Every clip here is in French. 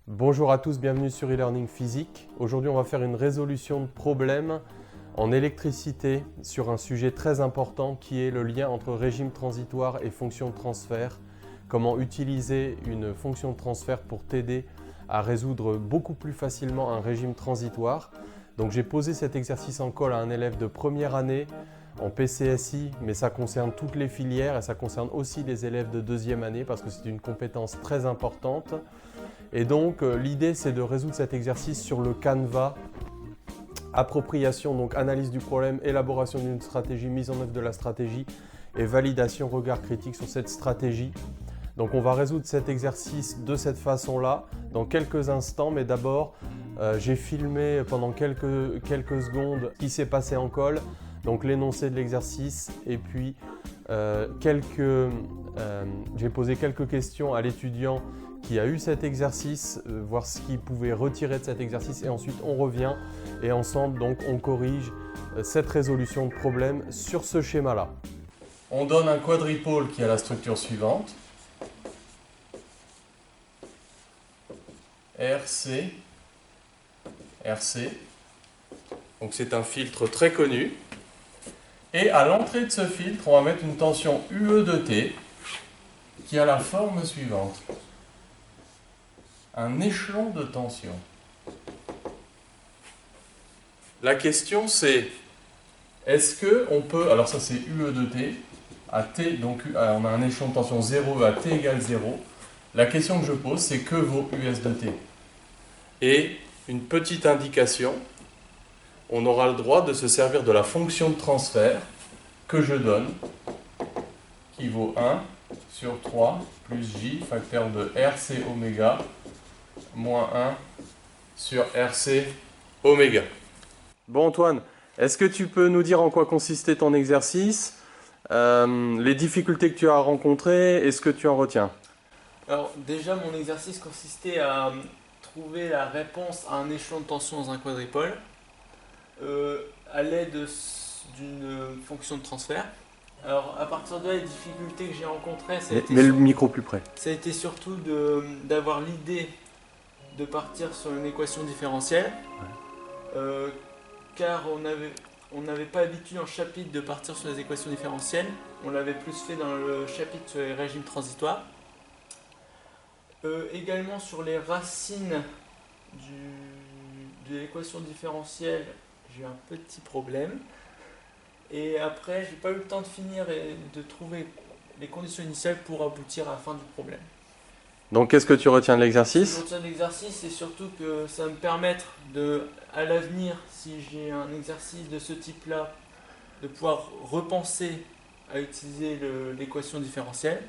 Bonjour à tous, bienvenue sur e-learning physique. Aujourd'hui, on va faire une résolution de problème en électricité sur un sujet très important qui est le lien entre régime transitoire et fonction de transfert. Comment utiliser une fonction de transfert pour t'aider à résoudre beaucoup plus facilement un régime transitoire. Donc j'ai posé cet exercice en colle à un élève de première année en PCSI, mais ça concerne toutes les filières et ça concerne aussi les élèves de deuxième année parce que c'est une compétence très importante. Et donc l'idée c'est de résoudre cet exercice sur le Canva. Appropriation, donc analyse du problème, élaboration d'une stratégie, mise en œuvre de la stratégie et validation, regard critique sur cette stratégie. Donc on va résoudre cet exercice de cette façon-là dans quelques instants, mais d'abord j'ai filmé pendant quelques secondes ce qui s'est passé en colle, donc l'énoncé de l'exercice et puis j'ai posé quelques questions à l'étudiant qui a eu cet exercice, voir ce qu'il pouvait retirer de cet exercice et ensuite on revient et ensemble donc on corrige cette résolution de problème sur ce schéma-là. On donne un quadripôle qui a la structure suivante. RC, RC, donc c'est un filtre très connu. Et à l'entrée de ce filtre, on va mettre une tension UE de T qui a la forme suivante. Un échelon de tension. La question c'est, est-ce qu'on peut, alors ça c'est UE de T, à T, donc on a un échelon de tension 0 à T égale 0. La question que je pose c'est que vaut US de T. Et une petite indication, on aura le droit de se servir de la fonction de transfert que je donne, qui vaut 1 sur 3 plus J, facteur de RC oméga, moins 1 sur RC oméga. Bon Antoine, est-ce que tu peux nous dire en quoi consistait ton exercice, les difficultés que tu as rencontrées et ce que tu en retiens? Alors déjà mon exercice consistait à trouver la réponse à un échelon de tension dans un quadripôle à l'aide d'une fonction de transfert. Alors à partir de là, les difficultés que j'ai rencontrées, Mets le micro plus près. ça a été surtout d'avoir l'idée de partir sur une équation différentielle, car on n'avait pas l'habitude en chapitre de partir sur les équations différentielles, on l'avait plus fait dans le chapitre sur les régimes transitoires. Également sur les racines de l'équation différentielle, j'ai eu un petit problème. Et après, j'ai pas eu le temps de finir et de trouver les conditions initiales pour aboutir à la fin du problème. Donc qu'est-ce que tu retiens de Ce que l'exercice? je retiens de l'exercice, c'est surtout que ça va me permettre à l'avenir, si j'ai un exercice de ce type-là, de pouvoir repenser à utiliser l'équation différentielle.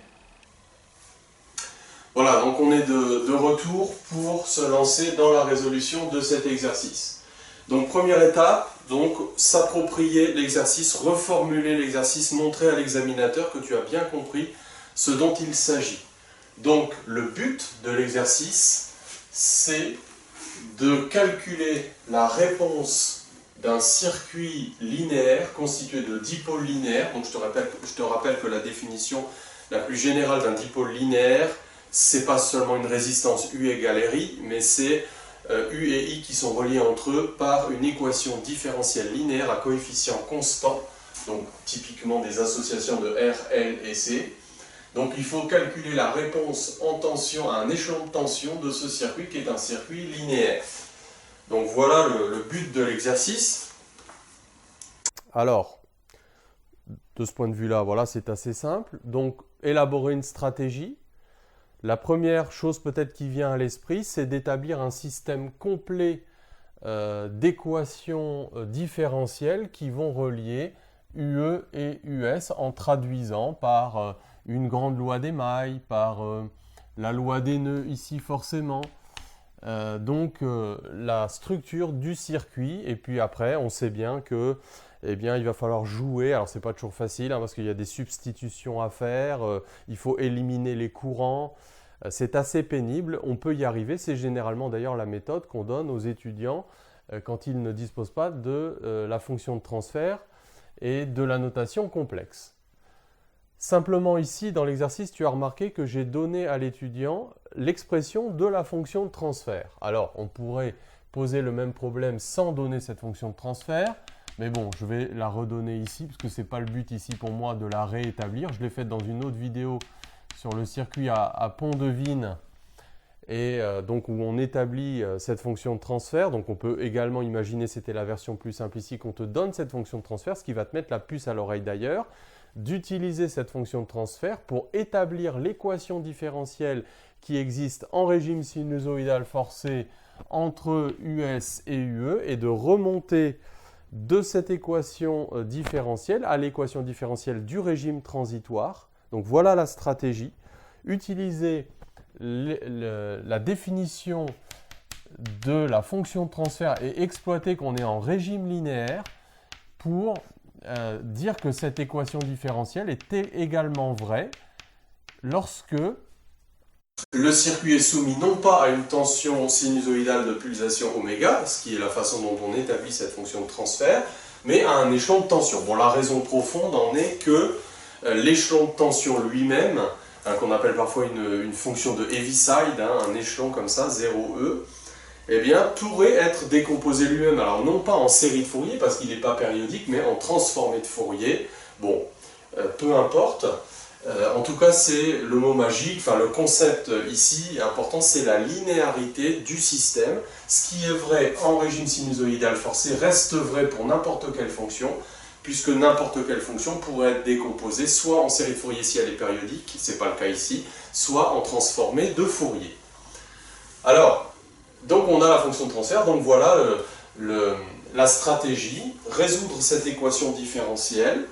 Voilà, donc on est de retour pour se lancer dans la résolution de cet exercice. Donc première étape, donc s'approprier l'exercice, reformuler l'exercice, montrer à l'examinateur que tu as bien compris ce dont il s'agit. Donc le but de l'exercice, c'est de calculer la réponse d'un circuit linéaire constitué de dipôles linéaires. Donc je te rappelle que la définition la plus générale d'un dipôle linéaire, c'est pas seulement une résistance U égale RI, mais c'est U et I qui sont reliés entre eux par une équation différentielle linéaire à coefficient constant, donc typiquement des associations de R, L et C. Donc il faut calculer la réponse en tension à un échelon de tension de ce circuit qui est un circuit linéaire. Donc voilà le but de l'exercice. Alors, de ce point de vue-là, voilà, c'est assez simple. Donc élaborer une stratégie. La première chose peut-être qui vient à l'esprit, c'est d'établir un système complet d'équations différentielles qui vont relier UE et US en traduisant par une grande loi des mailles, par la loi des nœuds ici forcément. Donc la structure du circuit, et puis après on sait bien que il va falloir jouer. Alors c'est pas toujours facile parce qu'il y a des substitutions à faire, il faut éliminer les courants, c'est assez pénible, on peut y arriver, c'est généralement d'ailleurs la méthode qu'on donne aux étudiants quand ils ne disposent pas de la fonction de transfert et de la notation complexe. Simplement ici, dans l'exercice, tu as remarqué que j'ai donné à l'étudiant l'expression de la fonction de transfert. Alors, on pourrait poser le même problème sans donner cette fonction de transfert, mais bon, je vais la redonner ici, parce que ce n'est pas le but ici pour moi de la réétablir. Je l'ai faite dans une autre vidéo sur le circuit à Pont-de-Vigne, et donc où on établit cette fonction de transfert. Donc on peut également imaginer, c'était la version plus simple ici, qu'on te donne cette fonction de transfert, ce qui va te mettre la puce à l'oreille d'ailleurs, d'utiliser cette fonction de transfert pour établir l'équation différentielle qui existe en régime sinusoïdal forcé entre US et UE et de remonter de cette équation différentielle à l'équation différentielle du régime transitoire. Donc voilà la stratégie. Utiliser la définition de la fonction de transfert et exploiter qu'on est en régime linéaire pour dire que cette équation différentielle était également vraie lorsque le circuit est soumis non pas à une tension sinusoïdale de pulsation oméga, ce qui est la façon dont on établit cette fonction de transfert, mais à un échelon de tension. Bon, la raison profonde en est que l'échelon de tension lui-même, qu'on appelle parfois une fonction de Heaviside, un échelon comme ça, 0E, eh bien, pourrait être décomposé lui-même, alors non pas en série de Fourier, parce qu'il n'est pas périodique, mais en transformé de Fourier. Bon, peu importe. En tout cas, c'est le mot magique, enfin le concept ici important, c'est la linéarité du système. Ce qui est vrai en régime sinusoïdal forcé reste vrai pour n'importe quelle fonction, puisque n'importe quelle fonction pourrait être décomposée soit en série de Fourier si elle est périodique, ce n'est pas le cas ici, soit en transformé de Fourier. Alors, donc on a la fonction de transfert, donc voilà la stratégie, résoudre cette équation différentielle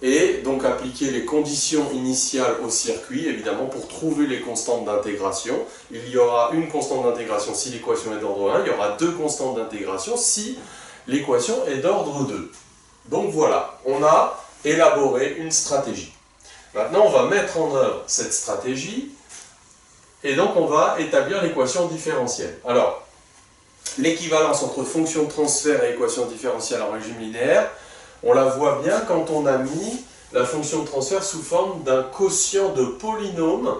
et donc appliquer les conditions initiales au circuit, évidemment pour trouver les constantes d'intégration. Il y aura une constante d'intégration si l'équation est d'ordre 1, il y aura deux constantes d'intégration si l'équation est d'ordre 2. Donc voilà, on a élaboré une stratégie. Maintenant on va mettre en œuvre cette stratégie. Et donc, on va établir l'équation différentielle. Alors, l'équivalence entre fonction de transfert et équation différentielle en régime linéaire, on la voit bien quand on a mis la fonction de transfert sous forme d'un quotient de polynôme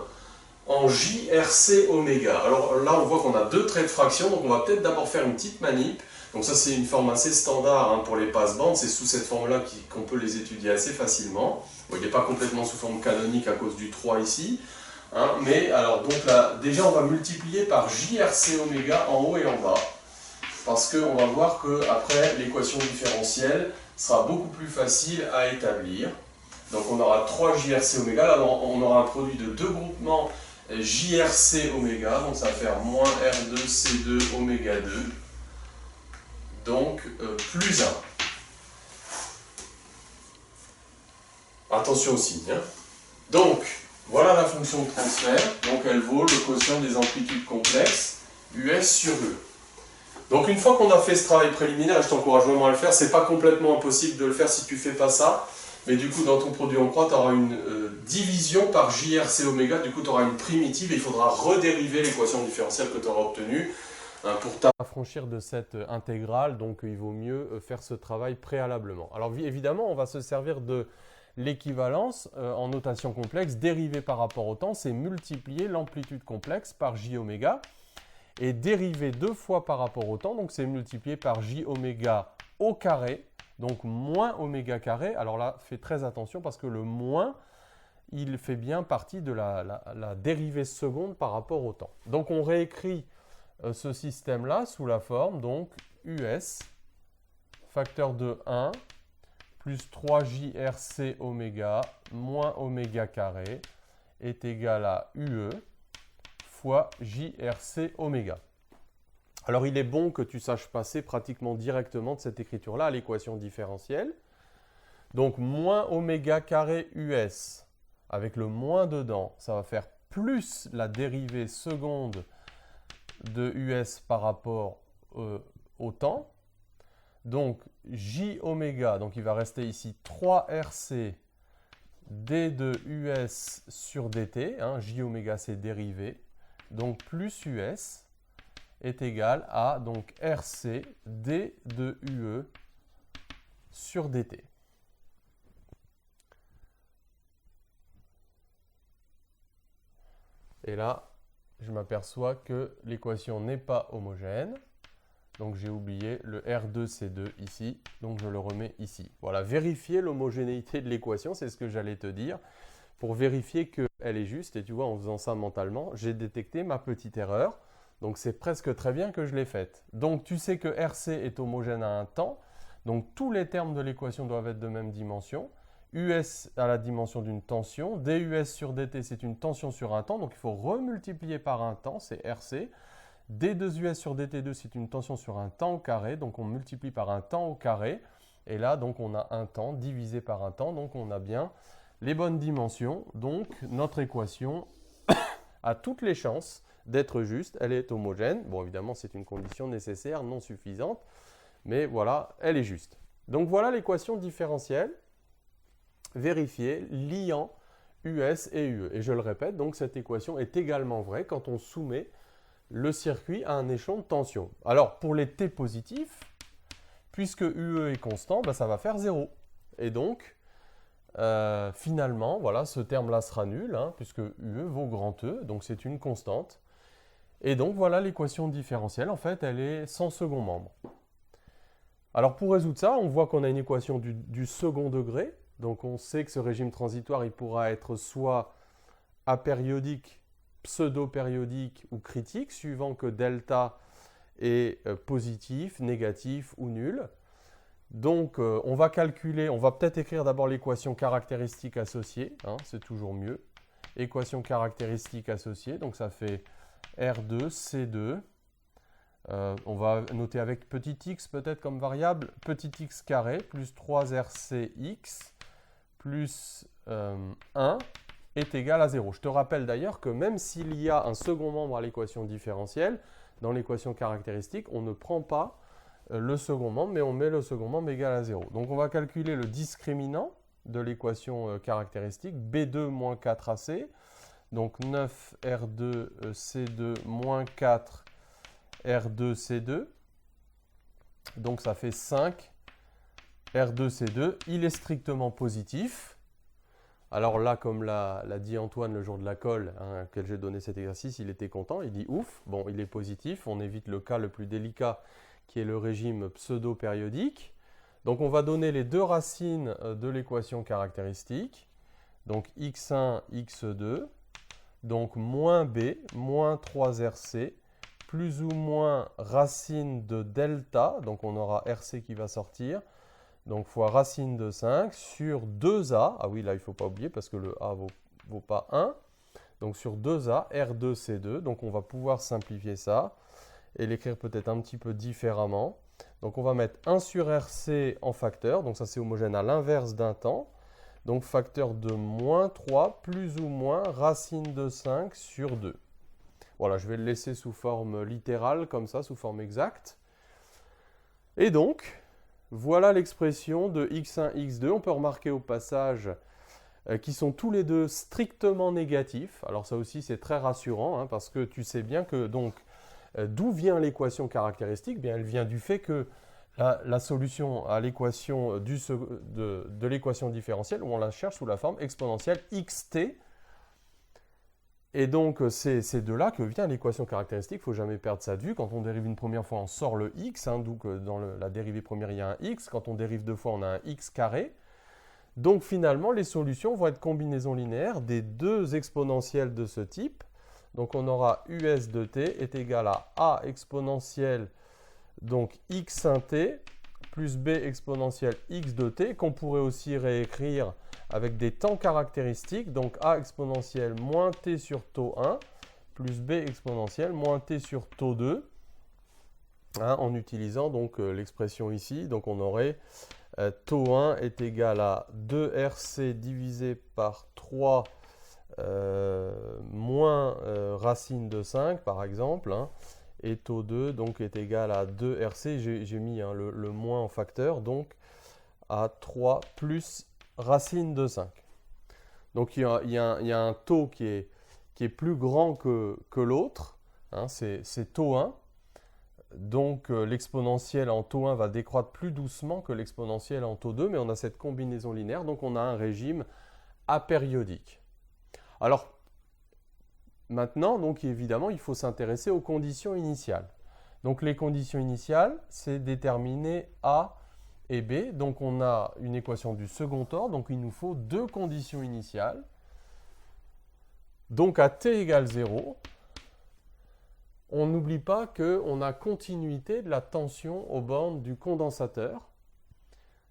en JRC oméga. Alors là, on voit qu'on a deux traits de fraction, donc on va peut-être d'abord faire une petite manip. Donc ça, c'est une forme assez standard pour les passe-bandes. C'est sous cette forme-là qu'on peut les étudier assez facilement. Bon, il n'est pas complètement sous forme canonique à cause du 3 ici. Mais alors donc là, déjà on va multiplier par JRC oméga en haut et en bas, parce qu'on va voir qu'après l'équation différentielle sera beaucoup plus facile à établir. Donc on aura 3 JRC oméga, là on aura un produit de deux groupements JRC oméga, donc ça va faire moins R2C2 oméga 2, donc plus 1. Attention au signe. Donc, voilà la fonction de transfert, donc elle vaut le quotient des amplitudes complexes, US sur E. Donc une fois qu'on a fait ce travail préliminaire, je t'encourage vraiment à le faire, c'est pas complètement impossible de le faire si tu fais pas ça, mais du coup dans ton produit en croix, tu auras une division par JRC oméga, du coup tu auras une primitive et il faudra redériver l'équation différentielle que tu auras obtenue pour t'affranchir de cette intégrale, donc il vaut mieux faire ce travail préalablement. Alors évidemment, on va se servir de l'équivalence en notation complexe dérivée par rapport au temps, c'est multiplier l'amplitude complexe par j oméga. Et dériver deux fois par rapport au temps, donc c'est multiplié par j oméga au carré, donc moins oméga carré. Alors là, fais très attention parce que le moins, il fait bien partie de la dérivée seconde par rapport au temps. Donc on réécrit ce système-là sous la forme, donc US, facteur de 1, plus 3JRC oméga moins oméga carré est égal à UE fois JRC oméga. Alors il est bon que tu saches passer pratiquement directement de cette écriture-là à l'équation différentielle. Donc moins oméga carré US, avec le moins dedans, ça va faire plus la dérivée seconde de US par rapport au temps. Donc J oméga, donc il va rester ici 3RC d de US sur dt, J oméga c'est dérivé, donc plus US est égal à donc RC d de UE sur dt. Et là, je m'aperçois que l'équation n'est pas homogène. Donc j'ai oublié le R2C2 ici, donc je le remets ici. Voilà, vérifier l'homogénéité de l'équation, c'est ce que j'allais te dire, pour vérifier qu'elle est juste. Et tu vois, en faisant ça mentalement, j'ai détecté ma petite erreur. Donc c'est presque très bien que je l'ai faite. Donc tu sais que RC est homogène à un temps, donc tous les termes de l'équation doivent être de même dimension. US a la dimension d'une tension, DUS sur DT c'est une tension sur un temps, donc il faut remultiplier par un temps, c'est RC. D2US sur DT2 c'est une tension sur un temps au carré, donc on multiplie par un temps au carré. Et là donc on a un temps divisé par un temps, donc on a bien les bonnes dimensions. Donc notre équation a toutes les chances d'être juste, elle est homogène. Bon évidemment c'est une condition nécessaire, non suffisante, mais voilà, elle est juste. Donc voilà l'équation différentielle vérifiée liant US et UE. Et je le répète, donc cette équation est également vraie quand on soumet le circuit à un échelon de tension. Alors pour les T positifs, puisque UE est constant, ça va faire 0. Et donc, finalement, voilà, ce terme-là sera nul, hein, puisque UE vaut grand E, donc c'est une constante. Et donc voilà l'équation différentielle, en fait, elle est sans second membre. Alors pour résoudre ça, on voit qu'on a une équation du second degré. Donc on sait que ce régime transitoire, il pourra être soit apériodique, pseudo-périodique ou critique, suivant que delta est positif, négatif ou nul. Donc on va calculer, on va peut-être écrire d'abord l'équation caractéristique associée, hein, c'est toujours mieux. Équation caractéristique associée, donc ça fait R2, C2. On va noter avec petit x peut-être comme variable, petit x carré plus 3RCx plus 1 est égal à 0. Je te rappelle d'ailleurs que même s'il y a un second membre à l'équation différentielle, dans l'équation caractéristique, on ne prend pas le second membre, mais on met le second membre égal à 0. Donc on va calculer le discriminant de l'équation caractéristique, B2 moins 4AC, donc 9R2C2 moins 4 R2C2, donc ça fait 5 R2C2, il est strictement positif. Alors là, comme l'a dit Antoine le jour de la colle, hein, auquel j'ai donné cet exercice, il était content, il dit ouf, bon il est positif, on évite le cas le plus délicat qui est le régime pseudo-périodique. Donc on va donner les deux racines de l'équation caractéristique, donc x1, x2, donc moins b, moins 3rc, plus ou moins racine de delta, donc on aura RC qui va sortir, donc fois racine de 5 sur 2A, ah oui là il ne faut pas oublier parce que le A vaut pas 1, donc sur 2A, R2C2, donc on va pouvoir simplifier ça et l'écrire peut-être un petit peu différemment. Donc on va mettre 1 sur RC en facteur, donc ça c'est homogène à l'inverse d'un temps, donc facteur de moins 3 plus ou moins racine de 5 sur 2. Voilà, je vais le laisser sous forme littérale, comme ça, sous forme exacte. Et donc, voilà l'expression de x1, x2. On peut remarquer au passage qu'ils sont tous les deux strictement négatifs. Alors ça aussi, c'est très rassurant, hein, parce que tu sais bien que, donc, d'où vient l'équation caractéristique? Bien, elle vient du fait que la solution à l'équation de l'équation différentielle, où on la cherche sous la forme exponentielle xt. Et donc, c'est de là que vient l'équation caractéristique. Il ne faut jamais perdre ça de vue. Quand on dérive une première fois, on sort le x, hein, d'où que dans la dérivée première, il y a un x. Quand on dérive deux fois, on a un x carré. Donc, finalement, les solutions vont être combinaisons linéaires des deux exponentielles de ce type. Donc, on aura us de t est égal à a exponentielle, donc x1 t, plus b exponentielle x de t, qu'on pourrait aussi réécrire avec des temps caractéristiques, donc a exponentielle moins t sur taux 1, plus b exponentielle moins t sur taux 2, hein, en utilisant donc l'expression ici. Donc on aurait taux 1 est égal à 2rc divisé par 3 moins racine de 5 par exemple, hein, et taux 2 donc est égal à 2rc, j'ai mis hein, le moins en facteur, donc à 3 plus racine de 5. Donc il y a un taux qui est plus grand que l'autre, hein, c'est taux 1. Donc l'exponentielle en taux 1 va décroître plus doucement que l'exponentielle en taux 2, mais on a cette combinaison linéaire, donc on a un régime apériodique. Alors, maintenant, donc évidemment, il faut s'intéresser aux conditions initiales. Donc les conditions initiales, c'est déterminer A et B. Donc on a une équation du second ordre, donc il nous faut deux conditions initiales. Donc à t égale 0, on n'oublie pas qu'on a continuité de la tension aux bornes du condensateur,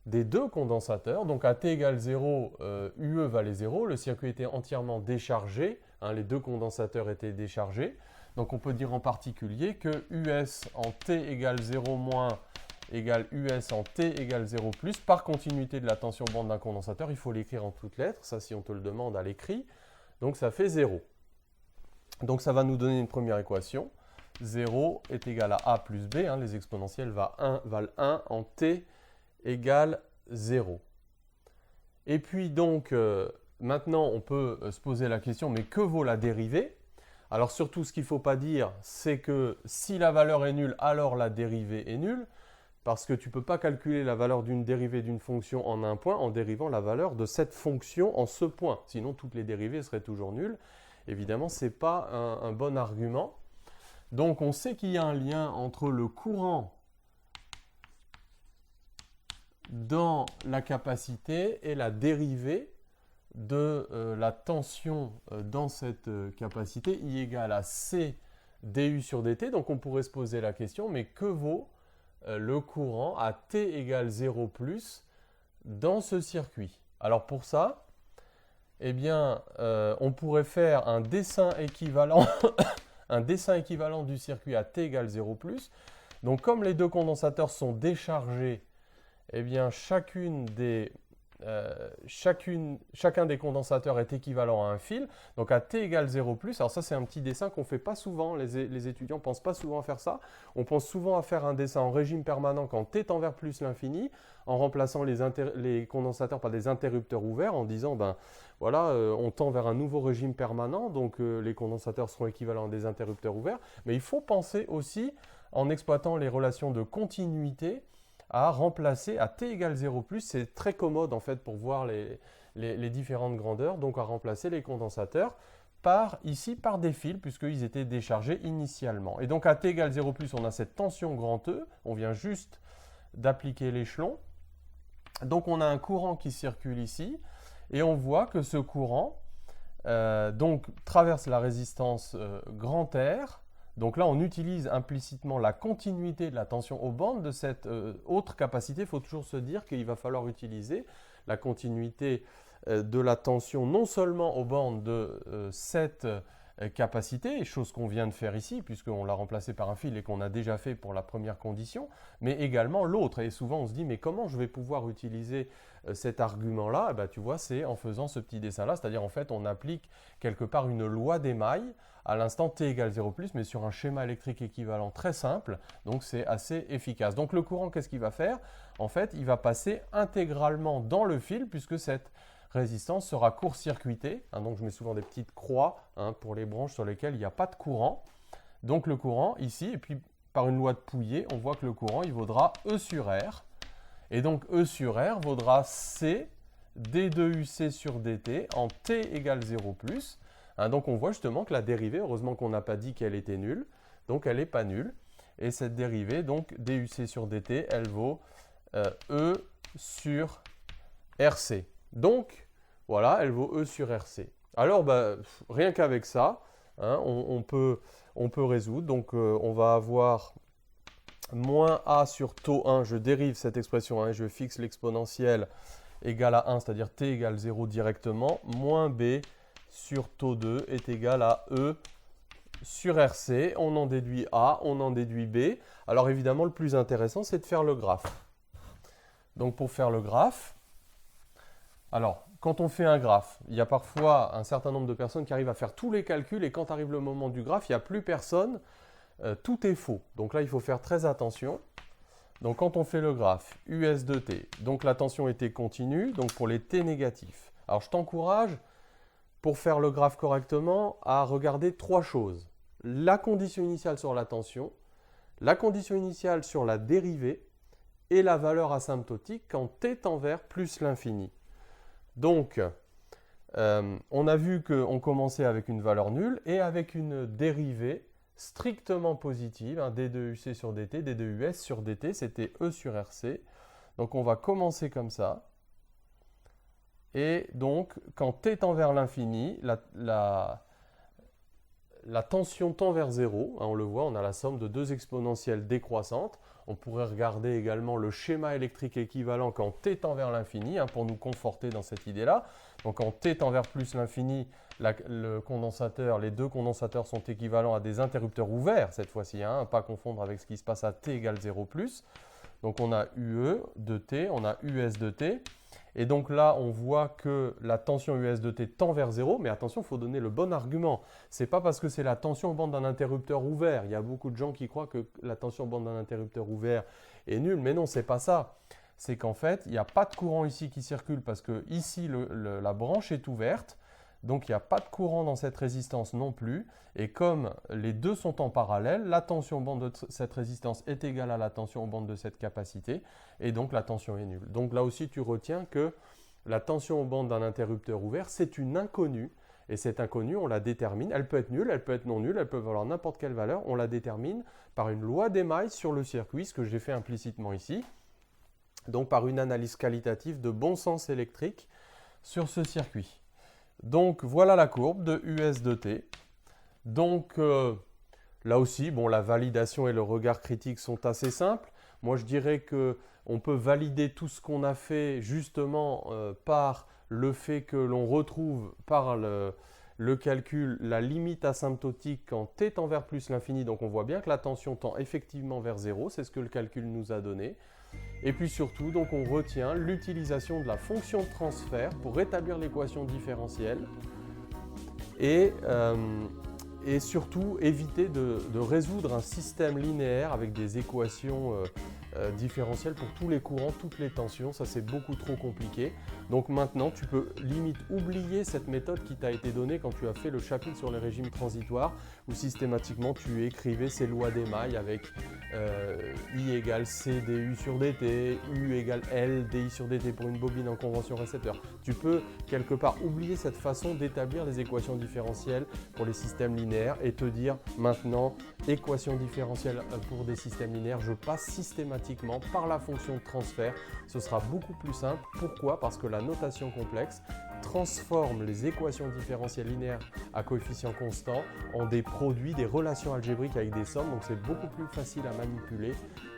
des deux condensateurs. Donc à t égale 0, UE valait 0, le circuit était entièrement déchargé, hein, les deux condensateurs étaient déchargés. Donc on peut dire en particulier que US en t égale 0 moins égale US en t égale 0 plus, par continuité de la tension bande d'un condensateur, il faut l'écrire en toutes lettres, ça si on te le demande à l'écrit, donc ça fait 0. Donc ça va nous donner une première équation, 0 est égal à A plus B, hein, les exponentielles valent 1 en t égale 0. Et puis donc, maintenant on peut se poser la question, mais que vaut la dérivée? Alors surtout ce qu'il ne faut pas dire, c'est que si la valeur est nulle, alors la dérivée est nulle, parce que tu ne peux pas calculer la valeur d'une dérivée d'une fonction en un point en dérivant la valeur de cette fonction en ce point. Sinon, toutes les dérivées seraient toujours nulles. Évidemment, ce n'est pas un bon argument. Donc, on sait qu'il y a un lien entre le courant dans la capacité et la dérivée de la tension dans cette capacité, I égale à C du sur dt. Donc, on pourrait se poser la question, mais que vaut le courant à t égale 0 plus dans ce circuit? Alors pour ça, eh bien, on pourrait faire un dessin équivalent, un dessin équivalent du circuit à t égale 0 plus. Donc comme les deux condensateurs sont déchargés, eh bien chacun des condensateurs est équivalent à un fil. Donc à t égale 0 plus, alors ça c'est un petit dessin qu'on ne fait pas souvent, les étudiants ne pensent pas souvent à faire ça. On pense souvent à faire un dessin en régime permanent quand t tend vers plus l'infini, en remplaçant les condensateurs par des interrupteurs ouverts, en disant, ben voilà, on tend vers un nouveau régime permanent, donc les condensateurs seront équivalents à des interrupteurs ouverts. Mais il faut penser aussi, en exploitant les relations de continuité, à remplacer à t égale 0 plus, c'est très commode en fait pour voir les différentes grandeurs, donc à remplacer les condensateurs par des fils puisqu'ils étaient déchargés initialement. Et donc à t égale 0 plus, on a cette tension grand E, on vient juste d'appliquer l'échelon. Donc on a un courant qui circule ici et on voit que ce courant donc traverse la résistance grand R. Donc là, on utilise implicitement la continuité de la tension aux bornes de cette autre capacité. Il faut toujours se dire qu'il va falloir utiliser la continuité de la tension non seulement aux bornes de cette capacité, chose qu'on vient de faire ici, puisqu'on l'a remplacé par un fil et qu'on a déjà fait pour la première condition, mais également l'autre. Et souvent, on se dit, mais comment je vais pouvoir utiliser cet argument-là? Ben, tu vois, c'est en faisant ce petit dessin-là, c'est-à-dire en fait, on applique quelque part une loi d'émail à l'instant t égale 0 plus, mais sur un schéma électrique équivalent très simple, donc c'est assez efficace. Donc le courant, qu'est-ce qu'il va faire? En fait, il va passer intégralement dans le fil, puisque cette résistance sera court-circuitée. Hein, donc je mets souvent des petites croix pour les branches sur lesquelles il n'y a pas de courant. Donc le courant ici, et puis par une loi de Pouillet, on voit que le courant, il vaudra E sur R. Et donc E sur R vaudra C d2UC sur dt en t égale 0 plus. Donc on voit justement que la dérivée, heureusement qu'on n'a pas dit qu'elle était nulle, donc elle n'est pas nulle. Et cette dérivée, donc duc sur dt, elle vaut E sur RC. Donc voilà, elle vaut E sur RC. Alors rien qu'avec ça, on peut résoudre. Donc on va avoir moins A sur taux 1, je dérive cette expression, je fixe l'exponentielle égale à 1, c'est-à-dire t égale 0 directement, moins B sur taux 2 est égal à E sur RC. On en déduit A, on en déduit B. Alors évidemment, le plus intéressant, c'est de faire le graphe. Donc pour faire le graphe, alors quand on fait un graphe, il y a parfois un certain nombre de personnes qui arrivent à faire tous les calculs et quand arrive le moment du graphe, il n'y a plus personne, tout est faux. Donc là, il faut faire très attention. Donc quand on fait le graphe US de t, donc la tension était continue, donc pour les t négatifs. Alors je t'encourage, pour faire le graphe correctement, à regarder trois choses. La condition initiale sur la tension, la condition initiale sur la dérivée et la valeur asymptotique quand t tend vers plus l'infini. Donc, On a vu qu'on commençait avec une valeur nulle et avec une dérivée strictement positive, hein, d2UC sur dt, d2US sur dt, c'était E sur RC. Donc on va commencer comme ça. Et donc, quand t tend vers l'infini, la tension tend vers 0. Hein, on le voit, on a la somme de deux exponentielles décroissantes. On pourrait regarder également le schéma électrique équivalent quand t tend vers l'infini, hein, pour nous conforter dans cette idée-là. Donc quand t tend vers plus l'infini, le condensateur, les deux condensateurs sont équivalents à des interrupteurs ouverts cette fois-ci, hein, pas confondre avec ce qui se passe à t égale 0+. Donc on a UE de t, on a US de t. Et donc là, on voit que la tension US de t tend vers 0, mais attention, il faut donner le bon argument. Ce n'est pas parce que c'est la tension aux bandes d'un interrupteur ouvert. Il y a beaucoup de gens qui croient que la tension aux bandes d'un interrupteur ouvert est nulle, mais non, ce n'est pas ça. C'est qu'en fait, il n'y a pas de courant ici qui circule parce que ici, la branche est ouverte. Donc, il n'y a pas de courant dans cette résistance non plus. Et comme les deux sont en parallèle, la tension aux bandes de cette résistance est égale à la tension aux bandes de cette capacité. Et donc, la tension est nulle. Donc, là aussi, tu retiens que la tension aux bandes d'un interrupteur ouvert, c'est une inconnue. Et cette inconnue, on la détermine. Elle peut être nulle, elle peut être non nulle, elle peut valoir n'importe quelle valeur. On la détermine par une loi d'émail sur le circuit, ce que j'ai fait implicitement ici. Donc, par une analyse qualitative de bon sens électrique sur ce circuit. Donc, voilà la courbe de US de t. Donc, là aussi, bon, la validation et le regard critique sont assez simples. Moi, je dirais qu'on peut valider tout ce qu'on a fait justement par le fait que l'on retrouve par le calcul la limite asymptotique quand t tend vers plus l'infini. Donc, on voit bien que la tension tend effectivement vers 0. C'est ce que le calcul nous a donné. Et puis surtout, donc on retient l'utilisation de la fonction de transfert pour rétablir l'équation différentielle et surtout éviter de résoudre un système linéaire avec des équations différentielles pour tous les courants, toutes les tensions. Ça, c'est beaucoup trop compliqué. Donc maintenant, tu peux limite oublier cette méthode qui t'a été donnée quand tu as fait le chapitre sur les régimes transitoires où systématiquement tu écrivais ces lois d'émail avec I égale C du sur dt, U égale L di sur dt pour une bobine en convention récepteur. Tu peux quelque part oublier cette façon d'établir les équations différentielles pour les systèmes linéaires et te dire maintenant, équation différentielle pour des systèmes linéaires, je passe systématiquement par la fonction de transfert. Ce sera beaucoup plus simple. Pourquoi? Parce que la notation complexe transforme les équations différentielles linéaires à coefficients constants en des produits, des relations algébriques avec des sommes. Donc c'est beaucoup plus facile à manipuler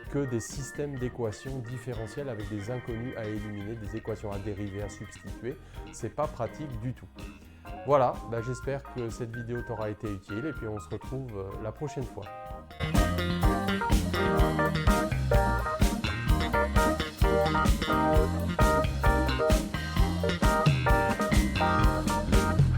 que des systèmes d'équations différentielles avec des inconnus à éliminer, des équations à dériver, à substituer. C'est pas pratique du tout. Voilà, j'espère que cette vidéo t'aura été utile et puis on se retrouve la prochaine fois.